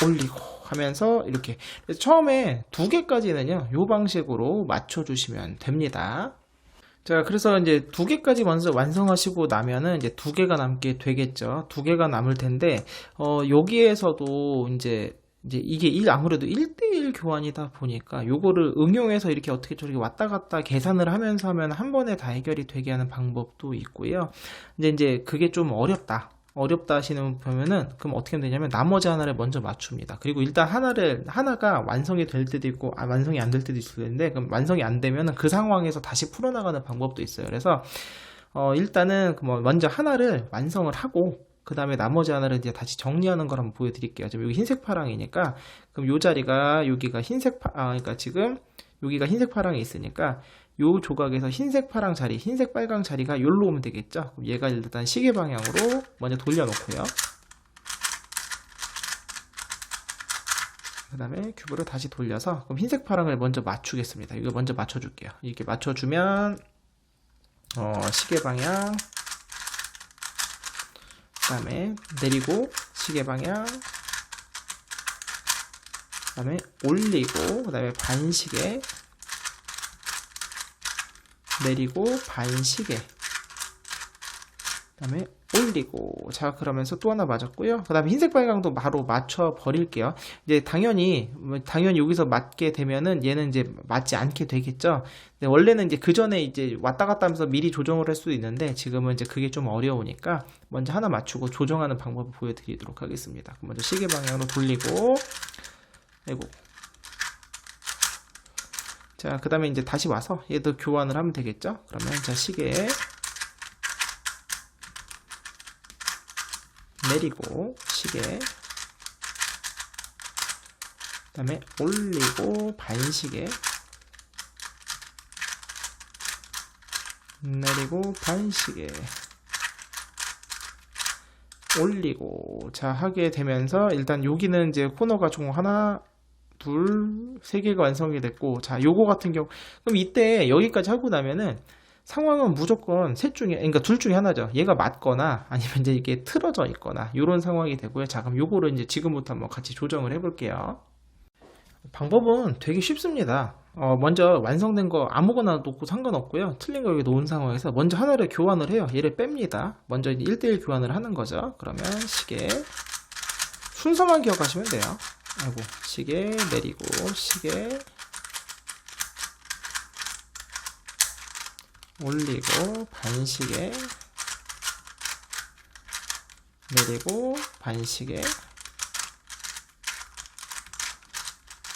올리고 하면서 이렇게 처음에 2개까지는요 요 방식으로 맞춰 주시면 됩니다. 자, 그래서 이제 2개까지 먼저 완성하시고 나면은 이제 2개가 남게 되겠죠. 2개가 남을 텐데 여기에서도 이제 이게 아무래도 1대1 교환이다 보니까 요거를 응용해서 이렇게 어떻게 저렇게 왔다 갔다 계산을 하면서 하면 한 번에 다 해결이 되게 하는 방법도 있고요. 이제 그게 좀 어렵다 하시는 보면은 그럼 어떻게 하면 되냐면 나머지 하나를 먼저 맞춥니다. 그리고 일단 하나가 완성이 될 때도 있고 완성이 안 될 때도 있을 텐데 그럼 완성이 안 되면은 그 상황에서 다시 풀어나가는 방법도 있어요. 그래서 일단은 먼저 하나를 완성을 하고 그 다음에 나머지 하나를 이제 다시 정리하는 걸 한번 보여드릴게요. 지금 여기 흰색 파랑이니까 그럼 요 자리가 여기가 그러니까 지금 여기가 흰색 파랑이 있으니까 요 조각에서 흰색 파랑 자리, 흰색 빨강 자리가 여기로 오면 되겠죠. 그럼 얘가 일단 시계 방향으로 먼저 돌려놓고요. 그 다음에 큐브를 다시 돌려서 그럼 흰색 파랑을 먼저 맞추겠습니다. 이거 먼저 맞춰줄게요. 이렇게 맞춰주면 시계 방향 그 다음에 내리고 시계 방향 그 다음에 올리고 그 다음에 반시계 내리고 반시계 그 다음에 올리고. 자, 그러면서 또 하나 맞았고요. 그 다음에 흰색 빨강도 바로 맞춰 버릴게요. 이제 당연히 여기서 맞게 되면은 얘는 이제 맞지 않게 되겠죠. 근데 원래는 이제 그 전에 이제 왔다 갔다 하면서 미리 조정을 할 수도 있는데 지금은 이제 그게 좀 어려우니까 먼저 하나 맞추고 조정하는 방법을 보여드리도록 하겠습니다. 먼저 시계 방향으로 돌리고 아이고. 자, 그 다음에 이제 다시 와서 얘도 교환을 하면 되겠죠. 그러면 자, 시계 내리고 시계 그 다음에 올리고 반시계 내리고 반시계 올리고. 자, 하게 되면서 일단 여기는 이제 코너가 총 하나 둘, 3개가 완성이 됐고, 자, 요거 같은 경우, 그럼 이때 여기까지 하고 나면은 상황은 무조건 그러니까 둘 중에 하나죠. 얘가 맞거나 아니면 이제 이게 틀어져 있거나 이런 상황이 되고요. 자, 그럼 요거를 이제 지금부터 한번 같이 조정을 해볼게요. 방법은 되게 쉽습니다. 먼저 완성된 거 아무거나 놓고 상관없고요. 틀린 거 여기 놓은 상황에서 먼저 하나를 교환을 해요. 얘를 뺍니다. 먼저 1대1 교환을 하는 거죠. 그러면 시계 순서만 기억하시면 돼요. 아이고, 시계 내리고 시계 올리고 반시계 내리고 반시계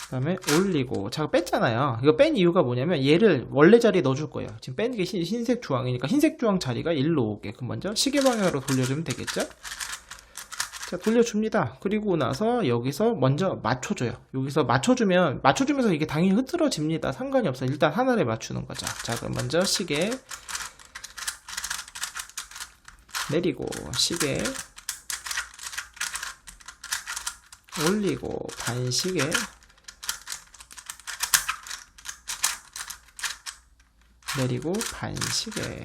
그 다음에 올리고. 자, 뺐잖아요. 이거 뺀 이유가 뭐냐면 얘를 원래 자리에 넣어줄 거예요. 지금 뺀 게 흰색 주황이니까 흰색 주황 자리가 일로 오게. 그럼 먼저 시계 방향으로 돌려주면 되겠죠. 자, 돌려줍니다. 그리고 나서 여기서 먼저 맞춰줘요. 여기서 맞춰주면서 이게 당연히 흐트러집니다. 상관이 없어요. 일단 하나를 맞추는 거죠. 자, 그럼 먼저 시계 내리고 시계 올리고 반시계 내리고 반시계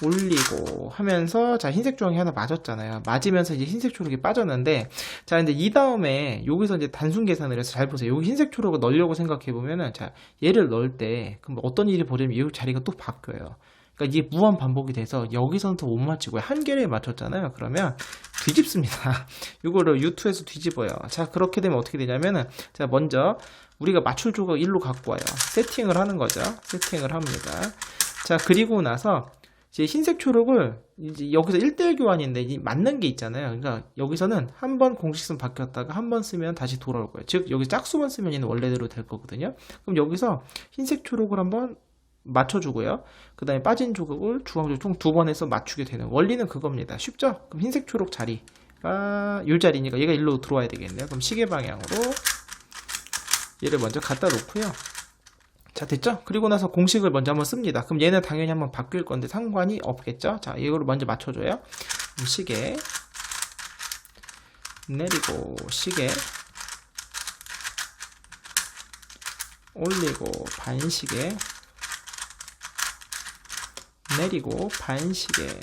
올리고 하면서, 자, 흰색 주황이 하나 맞았잖아요. 맞으면서 이제 흰색 초록이 빠졌는데, 자, 근데 이 다음에 여기서 이제 단순 계산을 해서 잘 보세요. 여기 흰색 초록을 넣으려고 생각해 보면은, 자, 얘를 넣을 때 그럼 어떤 일이 벌어지면 이 자리가 또 바뀌어요. 그러니까 이게 무한 반복이 돼서 여기서는 더 못 맞추고요. 한 개를 맞췄잖아요. 그러면 뒤집습니다. 이거를 U2에서 뒤집어요. 자, 그렇게 되면 어떻게 되냐면은, 자, 먼저 우리가 맞출 조각 1로 갖고 와요. 세팅을 하는 거죠. 세팅을 합니다. 자, 그리고 나서 이제 흰색 초록을 이제 여기서 1대1 교환인데 이 맞는 게 있잖아요. 그러니까 여기서는 한 번 공식 쓰면 바뀌었다가 한 번 쓰면 다시 돌아올 거예요. 즉 여기 짝수만 쓰면 얘는 원래대로 될 거거든요. 그럼 여기서 흰색 초록을 한번 맞춰주고요. 그 다음에 빠진 조각을 주황 총 두 번 해서 맞추게 되는 원리는 그겁니다. 쉽죠? 그럼 흰색 초록 자리가 이 자리니까 얘가 일로 들어와야 되겠네요. 그럼 시계 방향으로 얘를 먼저 갖다 놓고요. 자, 됐죠? 그리고 나서 공식을 먼저 한번 씁니다. 그럼 얘는 당연히 한번 바뀔 건데 상관이 없겠죠? 자, 이거를 먼저 맞춰줘요. 그럼 시계 내리고 시계 올리고 반시계 내리고 반시계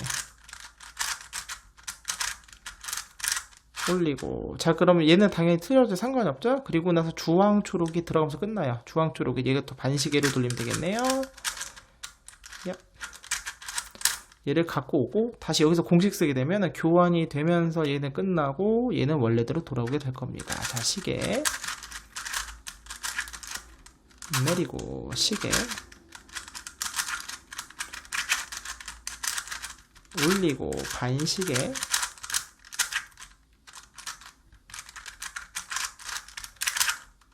올리고. 자, 그러면 얘는 당연히 틀려도 상관이 없죠? 그리고 나서 주황 초록이 들어가면서 끝나요. 주황 초록이 얘가 또 반시계로 돌리면 되겠네요. 야. 얘를 갖고 오고 다시 여기서 공식 쓰게 되면 교환이 되면서 얘는 끝나고 얘는 원래대로 돌아오게 될 겁니다. 자, 시계 내리고 시계 올리고 반시계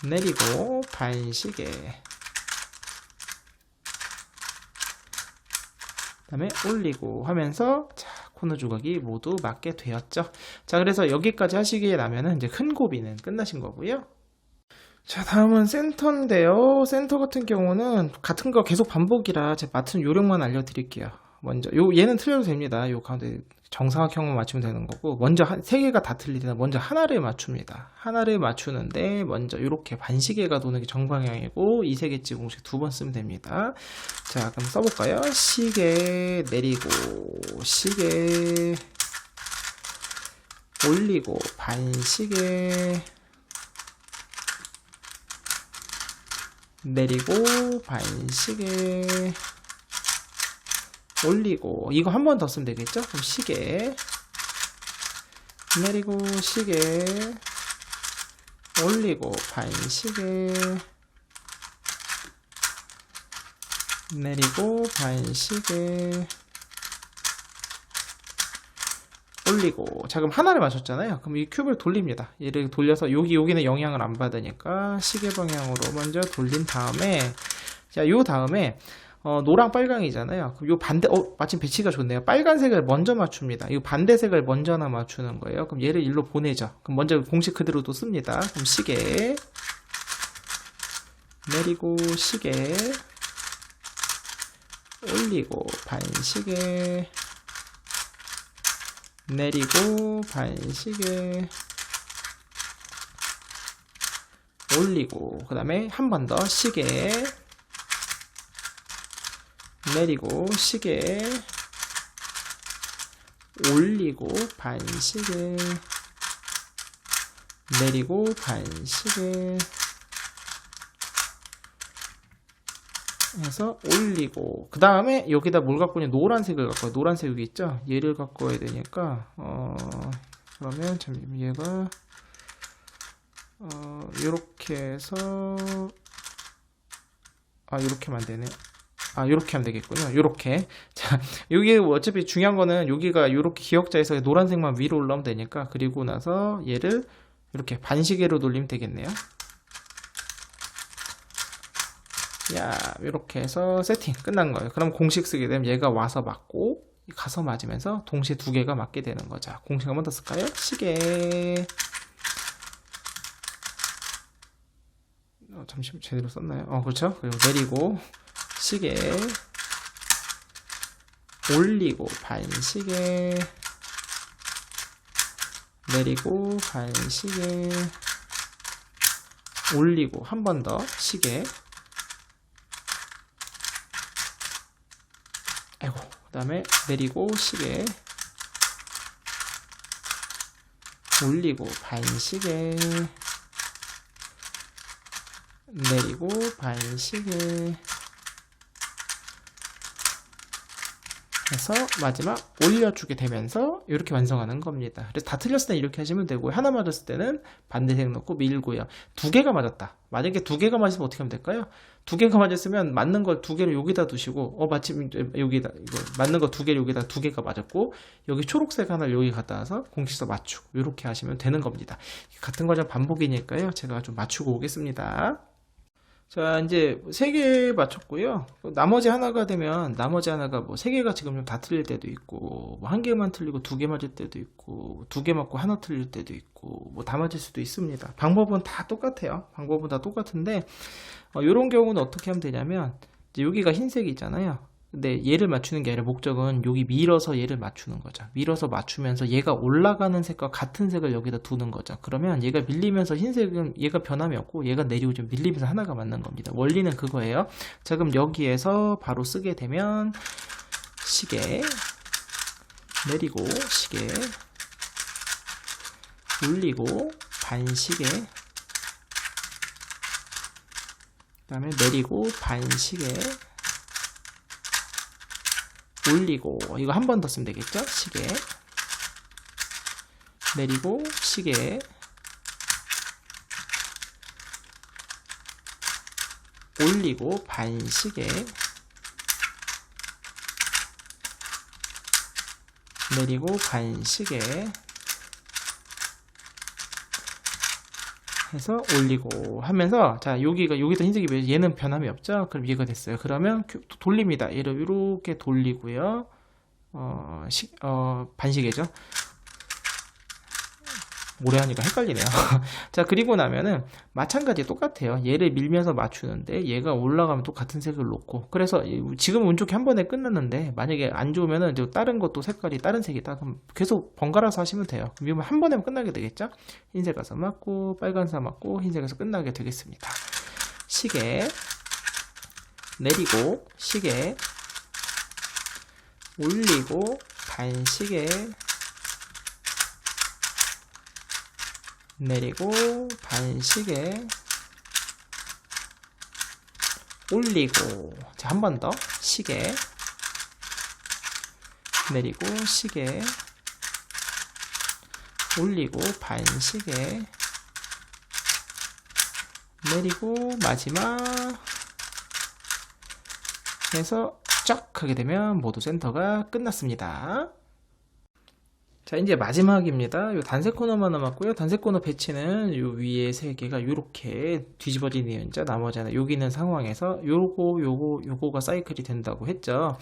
내리고 반시계 그 다음에 올리고 하면서 자, 코너 조각이 모두 맞게 되었죠. 자, 그래서 여기까지 하시게 되면은 이제 큰 고비는 끝나신 거고요. 자, 다음은 센터인데요. 센터 같은 경우는 같은 거 계속 반복이라 제가 맡은 요령만 알려드릴게요. 먼저 얘는 틀려도 됩니다. 요 가운데 정사각형만 맞추면 되는 거고, 먼저 세 개가 다 틀리면 먼저 하나를 맞춥니다. 하나를 맞추는데 먼저 이렇게 반시계가 도는 게 정방향이고 이 세 개째 공식 두 번 쓰면 됩니다. 자, 그럼 써볼까요? 시계 내리고 시계 올리고 반시계 내리고 반시계 올리고. 이거 한 번 더 쓰면 되겠죠? 그럼 시계 내리고 시계 올리고 반시계 내리고 반시계 올리고. 자, 그럼 하나를 맞췄잖아요. 그럼 이 큐브를 돌립니다. 얘를 돌려서 여기는 영향을 안 받으니까 시계 방향으로 먼저 돌린 다음에, 자, 요 다음에 노랑 빨강이잖아요. 그럼 요 반대, 마침 배치가 좋네요. 빨간색을 먼저 맞춥니다. 이 반대색을 먼저나 맞추는 거예요. 그럼 얘를 일로 보내죠. 그럼 먼저 공식 그대로 또 씁니다. 그럼 시계 내리고 시계 올리고 반시계 내리고 반시계 올리고. 그 다음에 한 번 더 시계 내리고 시계 올리고 반시계 내리고 반시계 해서 올리고. 그 다음에 여기다 뭘 갖고 있냐, 노란색을 갖고 와요. 노란색 여기 있죠? 얘를 갖고 와야 되니까 그러면 참 얘가 요렇게 해서 요렇게만 되네. 요렇게 하면 되겠군요. 요렇게. 자, 여기 어차피 중요한 거는 여기가 요렇게 기역자에서 노란색만 위로 올라오면 되니까. 그리고 나서 얘를 이렇게 반시계로 돌리면 되겠네요. 야, 이렇게 해서 세팅 끝난 거예요. 그럼 공식 쓰게 되면 얘가 와서 맞고 가서 맞으면서 동시에 두 개가 맞게 되는 거죠. 공식 한 번 더 쓸까요? 시계 잠시만, 제대로 썼나요? 그렇죠. 그리고 내리고 시계 올리고 반시계 내리고 반시계 올리고 한 번 더 시계 그 다음에 내리고 시계 올리고 반시계 내리고 반시계 해서 마지막 올려주게 되면서 이렇게 완성하는 겁니다. 그래서 다 틀렸을 때는 이렇게 하시면 되고, 하나 맞았을 때는 반대색 넣고 밀고요. 두 개가 맞았다. 만약에 두 개가 맞으면 어떻게 하면 될까요? 두 개가 맞았으면 맞는 걸 두 개를 여기다 두시고 마침 여기다 이거 맞는 거 두 개를 여기다 두 개가 맞았고 여기 초록색 하나를 여기 갖다 와서 공식서 맞추고 이렇게 하시면 되는 겁니다. 같은 과정 반복이니까요. 제가 좀 맞추고 오겠습니다. 자, 이제 세 개 맞췄고요. 나머지 하나가 되면 나머지 하나가 뭐 세 개가 지금 좀 다 틀릴 때도 있고 뭐 한 개만 틀리고 두 개 맞을 때도 있고 두 개 맞고 하나 틀릴 때도 있고 뭐 다 맞을 수도 있습니다. 방법은 다 똑같아요. 방법은 다 똑같은데 이런 경우는 어떻게 하면 되냐면 이제 여기가 흰색이 있잖아요. 근데 얘를 맞추는 게 아니라 목적은 여기 밀어서 얘를 맞추는 거죠. 밀어서 맞추면서 얘가 올라가는 색과 같은 색을 여기다 두는 거죠. 그러면 얘가 밀리면서 흰색은 얘가 변함이 없고 얘가 내리고 좀 밀리면서 하나가 맞는 겁니다. 원리는 그거예요. 자, 그럼 여기에서 바로 쓰게 되면 시계 내리고 시계 올리고 반시계 그 다음에 내리고 반시계 올리고 이거 한 번 더 쓰면 되겠죠? 시계 내리고 시계 올리고 반시계 내리고 반시계 해서 올리고 하면서 자 여기가 여기다 흰색이 얘는 변함이 없죠. 그럼 얘가 됐어요. 그러면 돌립니다. 얘를 이렇게 돌리고요. 반시계죠. 오래 하니까 헷갈리네요. 자, 그리고 나면은 마찬가지 똑같아요. 얘를 밀면서 맞추는데 얘가 올라가면 또 같은 색을 놓고 그래서 지금 운 좋게 한 번에 끝났는데 만약에 안 좋으면은 이제 다른 것도 색깔이 다른 색이다. 그럼 계속 번갈아서 하시면 돼요. 그럼 한 번에 끝나게 되겠죠? 흰색에서 맞고 빨간색 맞고 흰색에서 끝나게 되겠습니다. 시계 내리고 시계 올리고 반시계 내리고 반시계 올리고 자, 한 번 더 시계 내리고 시계 올리고 반시계 내리고 마지막 해서 쫙 하게 되면 모두 센터가 끝났습니다. 자, 이제 마지막입니다. 요 단색 코너만 남았고요. 단색 코너 배치는 요 위에 세 개가 요렇게 뒤집어진 이유인자 나머지 하나 여기 있는 상황에서 요거가 사이클이 된다고 했죠.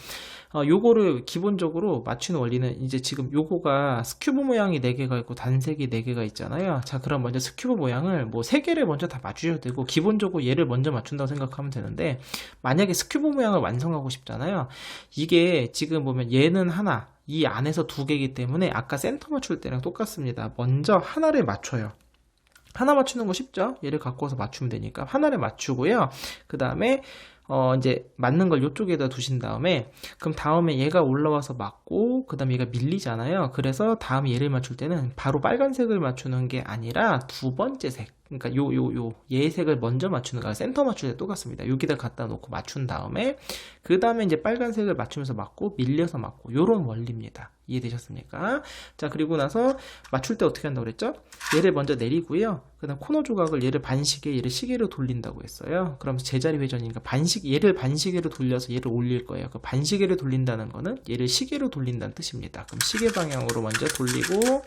요거를 기본적으로 맞추는 원리는 이제 지금 요거가 스큐브 모양이 4개가 있고 단색이 4개가 있잖아요. 자, 그럼 먼저 스큐브 모양을 뭐 3개를 먼저 다 맞추셔도 되고 기본적으로 얘를 먼저 맞춘다고 생각하면 되는데 만약에 스큐브 모양을 완성하고 싶잖아요. 이게 지금 보면 얘는 하나 이 안에서 2개이기 때문에 아까 센터 맞출 때랑 똑같습니다. 먼저 하나를 맞춰요. 하나 맞추는 거 쉽죠? 얘를 갖고 와서 맞추면 되니까 하나를 맞추고요. 그 다음에 이제 맞는 걸 이쪽에다 두신 다음에 그럼 다음에 얘가 올라와서 맞고 그 다음에 얘가 밀리잖아요. 그래서 다음 얘를 맞출 때는 바로 빨간색을 맞추는 게 아니라 두 번째 색 그러니까 얘 색을 먼저 맞추는 거야. 센터 맞출 때 똑같습니다. 여기다 갖다 놓고 맞춘 다음에 그 다음에 이제 빨간색을 맞추면서 맞고 밀려서 맞고 요런 원리입니다. 이해되셨습니까? 자, 그리고 나서 맞출 때 어떻게 한다고 그랬죠? 얘를 먼저 내리고요. 그 다음 코너 조각을 얘를 반시계 얘를 시계로 돌린다고 했어요. 그럼 제자리 회전이니까 얘를 반시계로 돌려서 얘를 올릴 거예요. 그 반시계를 돌린다는 거는 얘를 시계로 돌린다는 뜻입니다. 그럼 시계 방향으로 먼저 돌리고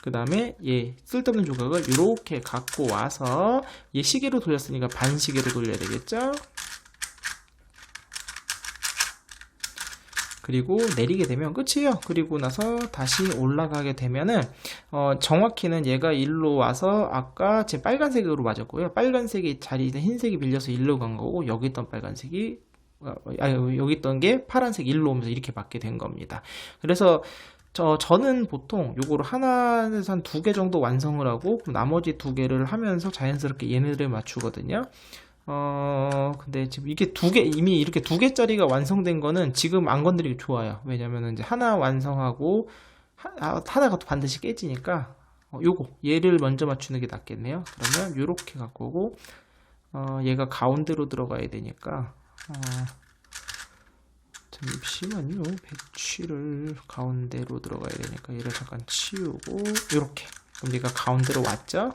그 다음에 얘 쓸데없는 조각을 이렇게 갖고 와서 얘 시계로 돌렸으니까 반시계로 돌려야 되겠죠? 그리고 내리게 되면 끝이에요. 그리고 나서 다시 올라가게 되면은 정확히는 얘가 일로 와서 아까 지금 빨간색으로 맞았고요. 빨간색이 자리에 흰색이 밀려서 일로 간 거고 여기 있던 빨간색이 여기 있던 게 파란색 일로 오면서 이렇게 맞게 된 겁니다. 그래서 저는 보통 요거를 하나에서 한 2개 정도 완성을 하고 나머지 2개를 하면서 자연스럽게 얘네들을 맞추거든요. 근데 지금 이게 이미 이렇게 2개짜리가 완성된 거는 지금 안 건드리기 좋아요. 왜냐면은 이제 하나 완성하고 하나가 또 반드시 깨지니까 얘를 먼저 맞추는 게 낫겠네요. 그러면 요렇게 갖고 오고 얘가 가운데로 들어가야 되니까 잠시만요. 배치를 가운데로 들어가야 되니까 얘를 잠깐 치우고 요렇게 그럼 얘가 가운데로 왔죠.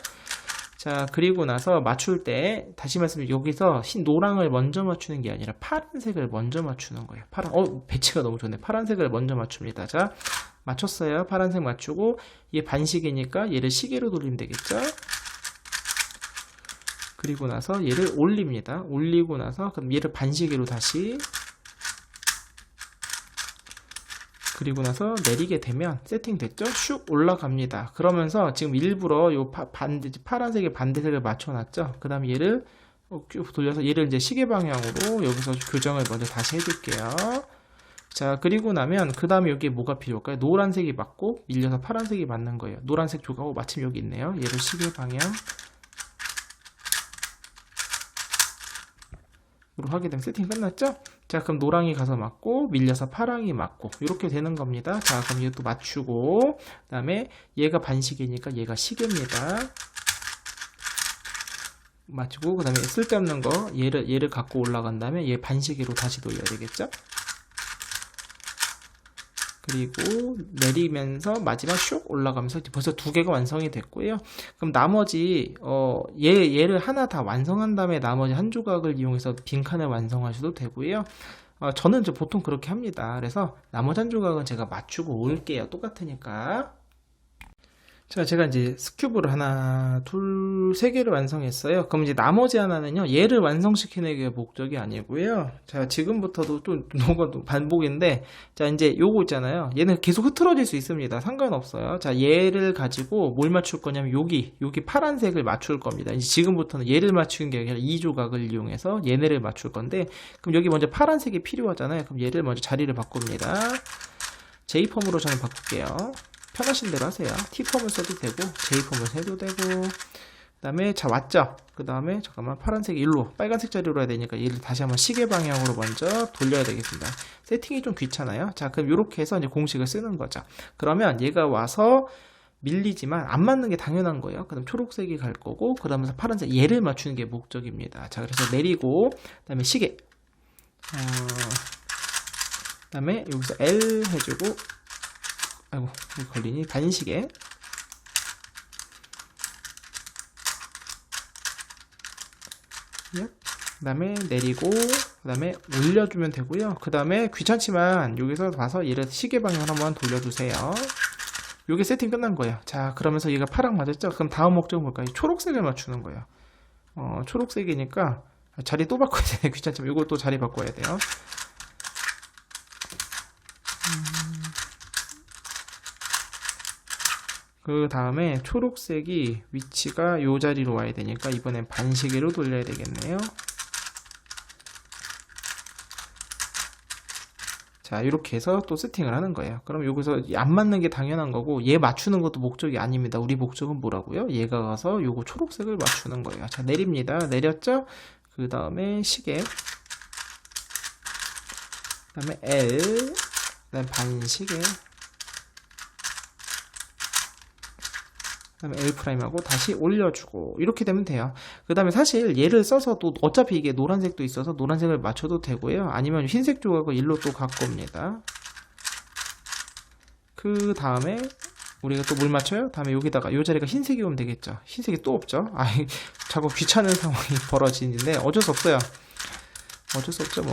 자, 그리고 나서 맞출 때 다시 말씀드리면 여기서 노랑을 먼저 맞추는 게 아니라 파란색을 먼저 맞추는 거예요. 배치가 너무 좋네. 파란색을 먼저 맞춥니다. 자, 맞췄어요. 파란색 맞추고 얘 반시계니까 얘를 시계로 돌리면 되겠죠. 그리고 나서 얘를 올립니다. 올리고 나서 그럼 얘를 반시계로 다시, 그리고 나서 내리게 되면 세팅됐죠? 슉 올라갑니다. 그러면서 지금 일부러 요 파란색에 반대색을 맞춰놨죠? 그 다음에 얘를 쭉 돌려서 얘를 이제 시계 방향으로 여기서 교정을 먼저 다시 해줄게요. 자, 그리고 나면 그 다음에 여기에 뭐가 필요할까요? 노란색이 맞고 밀려서 파란색이 맞는 거예요. 노란색 조각하고 마침 여기 있네요. 얘를 시계 방향 하게 되면 세팅 끝났죠? 자, 그럼 노랑이 가서 맞고 밀려서 파랑이 맞고 이렇게 되는 겁니다. 자, 그럼 이것도 맞추고 그 다음에 얘가 반시계니까 얘가 시계입니다. 맞추고 그 다음에 쓸데없는 거 얘를 갖고 올라간 다음에 얘 반시계로 다시 돌려야 되겠죠? 그리고 내리면서 마지막 슉 올라가면서 벌써 두 개가 완성이 됐고요. 그럼 나머지 얘를 하나 다 완성한 다음에 나머지 한 조각을 이용해서 빈칸을 완성하셔도 되고요. 저는 보통 그렇게 합니다. 그래서 나머지 한 조각은 제가 맞추고 올게요. 똑같으니까. 자, 제가 이제 스큐브를 하나, 둘, 세 개를 완성했어요. 그럼 이제 나머지 하나는요, 얘를 완성시키는 게 목적이 아니고요. 자, 지금부터도 또 노가 반복인데, 자, 이제 요거 있잖아요. 얘는 계속 흐트러질 수 있습니다. 상관없어요. 자, 얘를 가지고 뭘 맞출 거냐면 여기 파란색을 맞출 겁니다. 이제 지금부터는 얘를 맞추는 게 아니라 이 조각을 이용해서 얘네를 맞출 건데, 그럼 여기 먼저 파란색이 필요하잖아요. 그럼 얘를 먼저 자리를 바꿉니다. J펌으로 저는 바꿀게요. 편하신 대로 하세요. T펌을 써도 되고 J펌을 해도 되고 그 다음에 자 왔죠? 그 다음에 잠깐만 파란색 일로 빨간색 자리로 해야 되니까 얘를 다시 한번 시계 방향으로 먼저 돌려야 되겠습니다. 세팅이 좀 귀찮아요. 자, 그럼 이렇게 해서 이제 공식을 쓰는 거죠. 그러면 얘가 와서 밀리지만 안 맞는 게 당연한 거예요. 그다음 초록색이 갈 거고 그러면서 파란색 얘를 맞추는 게 목적입니다. 자, 그래서 내리고 그다음에 시계 그다음에 여기서 L 해주고 아이고 걸리니 반시계 그 다음에 내리고 그 다음에 올려주면 되고요. 그 다음에 귀찮지만 여기서 봐서 얘를 시계 방향으로 한번 돌려주세요. 요게 세팅 끝난 거예요. 자, 그러면서 얘가 파랑 맞았죠? 그럼 다음 목적은 뭘까요? 초록색을 맞추는 거예요. 초록색이니까 자리 또 바꿔야 되네. 귀찮지만 이거 또 자리 바꿔야 돼요. 그 다음에 초록색이 위치가 요 자리로 와야 되니까 이번엔 반시계로 돌려야 되겠네요. 자, 이렇게 해서 또 세팅을 하는 거예요. 그럼 여기서 안 맞는 게 당연한 거고 얘 맞추는 것도 목적이 아닙니다. 우리 목적은 뭐라고요? 얘가 가서 요거 초록색을 맞추는 거예요. 자, 내립니다. 내렸죠? 그 다음에 시계 그 다음에 L 그 다음에 반시계 그 다음에 L'하고 다시 올려주고 이렇게 되면 돼요. 그 다음에 사실 얘를 써서도 어차피 이게 노란색도 있어서 노란색을 맞춰도 되고요. 아니면 흰색 조각을 일로 또 갖고 옵니다. 그 다음에 우리가 또 뭘 맞춰요? 다음에 여기다가 이 자리가 흰색이 오면 되겠죠. 흰색이 또 없죠. 자꾸 귀찮은 상황이 벌어지는데 어쩔 수 없어요. 어쩔 수 없죠 뭐.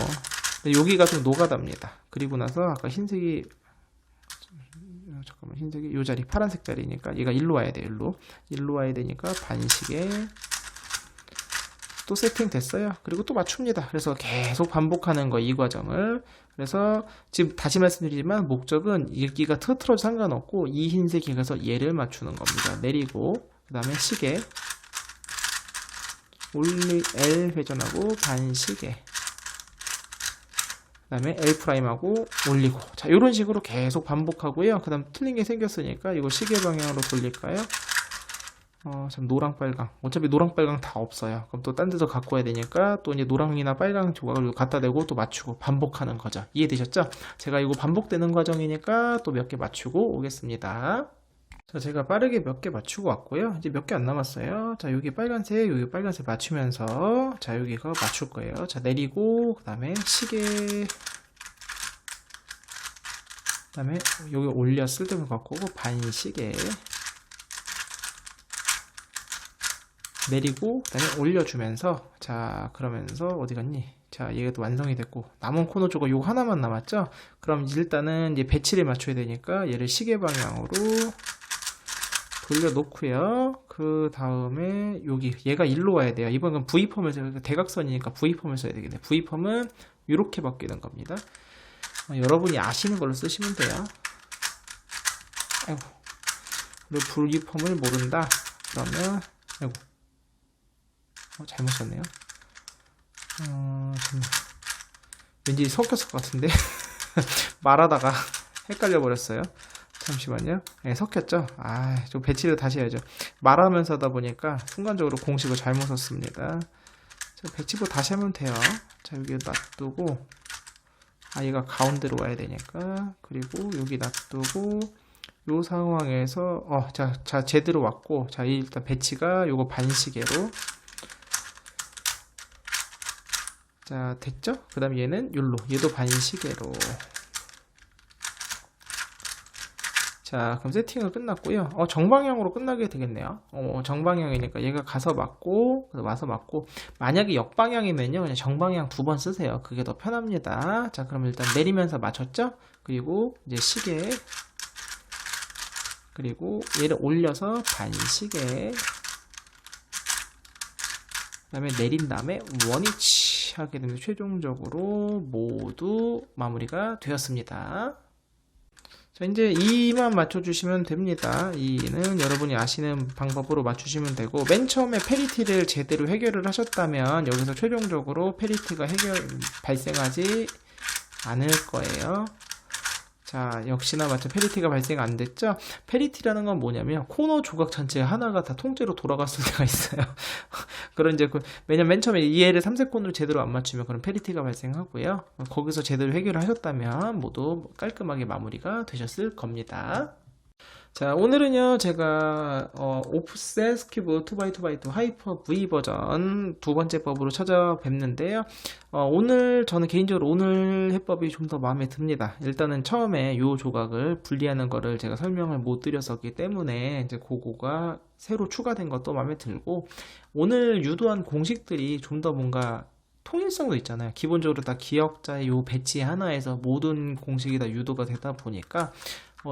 근데 여기가 좀 노가답니다. 그리고 나서 아까 흰색이 잠깐만 흰색이 요 자리 파란색 자리니까 얘가 일로 와야 돼요. 일로 와야 되니까 반시계 또 세팅 됐어요. 그리고 또 맞춥니다. 그래서 계속 반복하는 거 이 과정을. 그래서 지금 다시 말씀드리지만 목적은 여기가 틀어져 상관없고 이 흰색이 가서 얘를 맞추는 겁니다. 내리고 그 다음에 시계 L 회전하고 반시계 그 다음에 L'하고 올리고 자 이런 식으로 계속 반복하고요. 그 다음 틀린 게 생겼으니까 이거 시계 방향으로 돌릴까요? 참 노랑 빨강 어차피 노랑 빨강 다 없어요. 그럼 또 딴 데서 갖고 와야 되니까 또 이제 노랑이나 빨강 조각을 갖다 대고 또 맞추고 반복하는 거죠. 이해되셨죠? 제가 이거 반복되는 과정이니까 또 몇 개 맞추고 오겠습니다. 자, 제가 빠르게 몇 개 맞추고 왔고요. 이제 몇 개 안 남았어요. 자, 여기 빨간색 맞추면서 자, 여기가 맞출 거예요. 자, 내리고 그 다음에 시계 그 다음에 여기 올려 쓸데없는 거 갖고 오고 반시계 내리고 그다음에 올려주면서, 자 그러면서 어디 갔니? 자 얘가 또 완성이 됐고 남은 코너 조각 요거 하나만 남았죠. 그럼 일단은 이제 배치를 맞춰야 되니까 얘를 시계 방향으로 돌려놓고요. 그 다음에 여기 얘가 일로 와야 돼요. 이번엔 V펌을 써야 돼요. 대각선이니까 V펌을 써야 되겠네. V펌은 이렇게 바뀌는 겁니다. 여러분이 아시는 걸로 쓰시면 돼요. 아이고, 그리고 V펌을 모른다 그러면, 아이고, 잘못 썼네요. 왠지 섞였을 것 같은데 말하다가 헷갈려 버렸어요. 잠시만요. 네, 섞였죠? 좀 배치를 다시 해야죠. 말하면서 하다 보니까 순간적으로 공식을 잘못 썼습니다. 자, 배치부 다시 하면 돼요. 자, 여기 놔두고, 얘가 가운데로 와야 되니까, 그리고 여기 놔두고, 요 상황에서, 자, 제대로 왔고, 자, 일단 배치가 요거 반시계로, 자, 됐죠? 그 다음 얘는 율로, 얘도 반시계로. 자, 그럼 세팅은 끝났고요. 정방향으로 끝나게 되겠네요. 정방향이니까 얘가 가서 맞고, 와서 맞고, 만약에 역방향이면요, 그냥 정방향 2번 쓰세요. 그게 더 편합니다. 자, 그럼 일단 내리면서 맞췄죠? 그리고 이제 시계, 그리고 얘를 올려서 반시계, 그 다음에 내린 다음에 원위치 하게 되면 최종적으로 모두 마무리가 되었습니다. 자, 이제 2만 맞춰주시면 됩니다. 2는 여러분이 아시는 방법으로 맞추시면 되고, 맨 처음에 페리티를 제대로 해결을 하셨다면 여기서 최종적으로 페리티가 발생하지 않을 거예요. 자, 역시나 마찬 페리티가 발생 안 됐죠? 페리티라는 건 뭐냐면 코너 조각 전체 하나가 다 통째로 돌아갔을 때가 있어요. 그런 이제 왜냐면 맨 처음에 얘를 3색 코너를 제대로 안 맞추면 그런 페리티가 발생하고요. 거기서 제대로 해결을 하셨다면 모두 깔끔하게 마무리가 되셨을 겁니다. 자, 오늘은요, 제가, 오프셋 큐브 2x2x2 하이퍼 V 버전 2번째 법으로 찾아뵙는데요. 오늘, 저는 개인적으로 오늘 해법이 좀 더 마음에 듭니다. 일단은 처음에 요 조각을 분리하는 거를 제가 설명을 못 드렸었기 때문에, 이제 그거가 새로 추가된 것도 마음에 들고, 오늘 유도한 공식들이 좀 더 뭔가, 통일성도 있잖아요. 기본적으로 다 기억자의 요 배치 하나에서 모든 공식이 다 유도가 되다 보니까,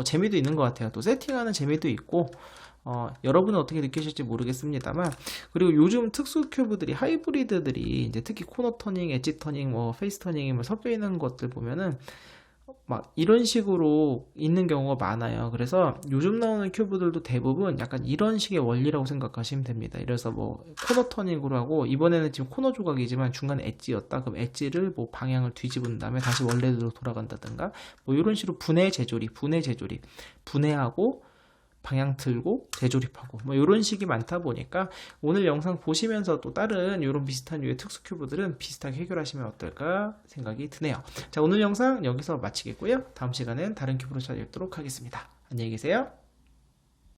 재미도 있는 것 같아요. 또 세팅하는 재미도 있고, 여러분은 어떻게 느끼실지 모르겠습니다만, 그리고 요즘 특수 큐브들이, 하이브리드들이, 이제 특히 코너 터닝, 엣지 터닝, 페이스 터닝이 섞여 있는 것들 보면은, 막 이런 식으로 있는 경우가 많아요. 그래서 요즘 나오는 큐브들도 대부분 약간 이런 식의 원리라고 생각하시면 됩니다. 그래서 코너 터닝으로 하고, 이번에는 지금 코너 조각이지만 중간에 엣지였다. 그럼 엣지를 방향을 뒤집은 다음에 다시 원래대로 돌아간다든가, 이런 식으로 분해 재조립, 분해하고 방향 틀고 재조립하고 이런 식이 많다 보니까 오늘 영상 보시면서 또 다른 이런 비슷한 유의 특수 큐브들은 비슷하게 해결하시면 어떨까 생각이 드네요. 자, 오늘 영상 여기서 마치겠고요. 다음 시간엔 다른 큐브로 찾아뵙도록 하겠습니다. 안녕히 계세요.